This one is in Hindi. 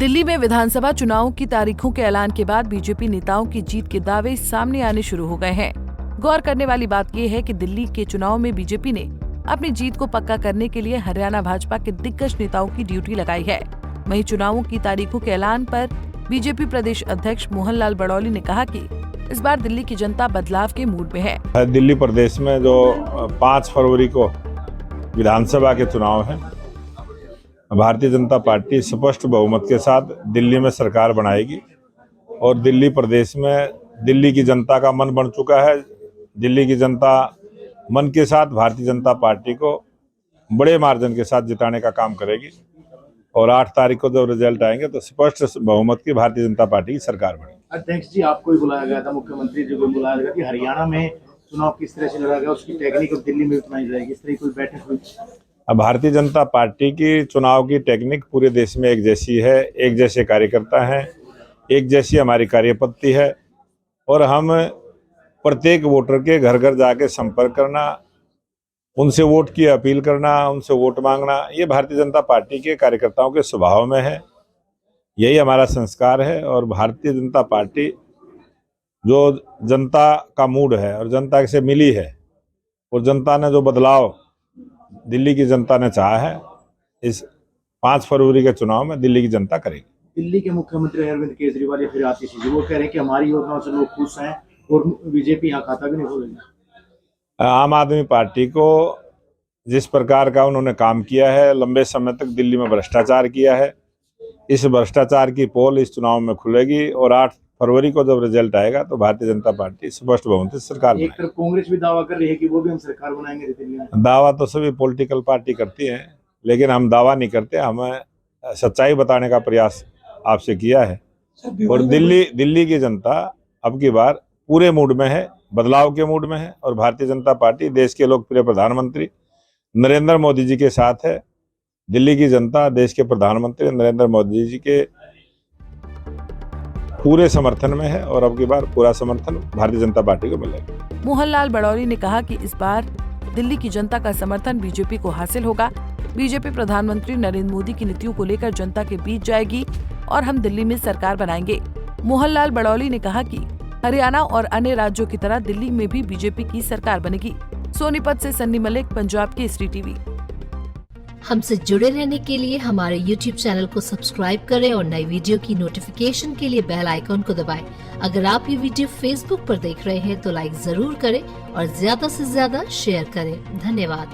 दिल्ली में विधानसभा चुनावों की तारीखों के ऐलान के बाद बीजेपी नेताओं की जीत के दावे सामने आने शुरू हो गए हैं। गौर करने वाली बात यह है कि दिल्ली के चुनाव में बीजेपी ने अपनी जीत को पक्का करने के लिए हरियाणा भाजपा के दिग्गज नेताओं की ड्यूटी लगाई है। वहीं चुनावों की तारीखों के ऐलान पर बीजेपी प्रदेश अध्यक्ष मोहन लाल बड़ौली ने कहा कि इस बार दिल्ली की जनता बदलाव के मूड में है। दिल्ली प्रदेश में जो 5 फरवरी को विधानसभा के चुनाव हैं, भारतीय जनता पार्टी स्पष्ट बहुमत के साथ दिल्ली में सरकार बनाएगी और दिल्ली प्रदेश में दिल्ली की जनता का मन बन चुका है। दिल्ली की जनता मन के साथ भारतीय जनता पार्टी को बड़े मार्जिन के साथ जिताने का काम करेगी और 8 तारीख को जब रिजल्ट आएंगे तो स्पष्ट बहुमत की भारतीय जनता पार्टी की सरकार बनेगी। अध्यक्ष जी, आपको ही बुलाया गया था, मुख्यमंत्री जी को बुलाया गया कि हरियाणा में चुनाव किस तरह से लड़ा गया, उसकी टेक्निक अब दिल्ली में अपनाई जाएगी, इस तरह कोई बैठक हुई? अब भारतीय जनता पार्टी की चुनाव की टेक्निक पूरे देश में एक जैसी है, एक जैसे कार्यकर्ता हैं, एक जैसी हमारी कार्यपद्धति है और हम प्रत्येक वोटर के घर घर जाके संपर्क करना, उनसे वोट की अपील करना, उनसे वोट मांगना, ये भारतीय जनता पार्टी के कार्यकर्ताओं के स्वभाव में है। यही हमारा संस्कार है और भारतीय जनता पार्टी जो जनता का मूड है और जनता से मिली है और जनता ने जो बदलाव दिल्ली की जनता ने चाहा है, इस 5 फरवरी के चुनाव में दिल्ली की जनता करेगी। दिल्ली के मुख्यमंत्री अरविंद केजरीवाल या फिर आतिशी जी, वो कह रहे हैं कि हमारी योजनाओं से लोग खुश हैं और बीजेपी यहाँ खाता भी नहीं खोलेगी। आम आदमी पार्टी को जिस प्रकार का उन्होंने काम किया है, लंबे समय तक दिल्ली में भ्रष्टाचार किया है, इस भ्रष्टाचार की पोल इस चुनाव में खुलेगी और 8 फरवरी को जब रिजल्ट आएगा तो भारतीय जनता पार्टी स्पष्ट बहुमत से सरकार बनाएगी। एक तरफ कांग्रेस भी दावा कर रही है कि वो भी हम सरकार बनाएंगे दिल्ली में। दावा तो सभी पॉलिटिकल पार्टी करती हैं, लेकिन हम दावा नहीं करते, हमें सच्चाई बताने का प्रयास आपसे किया है। और दिल्ली की जनता अब की बार पूरे मूड में है, बदलाव के मूड में है और भारतीय जनता पार्टी देश के लोकप्रिय प्रधानमंत्री नरेंद्र मोदी जी के साथ है। दिल्ली की जनता देश के प्रधानमंत्री नरेंद्र मोदी जी के पूरे समर्थन में है और अब की बार पूरा समर्थन भारतीय जनता पार्टी को मिलेगा। मोहन लाल बड़ौली ने कहा कि इस बार दिल्ली की जनता का समर्थन बीजेपी को हासिल होगा। बीजेपी प्रधानमंत्री नरेंद्र मोदी की नीतियों को लेकर जनता के बीच जाएगी और हम दिल्ली में सरकार बनाएंगे। मोहन लाल बड़ौली ने कहा कि हरियाणा और अन्य राज्यों की तरह दिल्ली में भी बीजेपी की सरकार बनेगी। सोनीपत से सन्नी मलिक, पंजाब केसरी टीवी। हमसे जुड़े रहने के लिए हमारे YouTube चैनल को सब्सक्राइब करें और नई वीडियो की नोटिफिकेशन के लिए बेल आइकॉन को दबाएं। अगर आप ये वीडियो Facebook पर देख रहे हैं तो लाइक जरूर करें और ज्यादा से ज्यादा शेयर करें। धन्यवाद।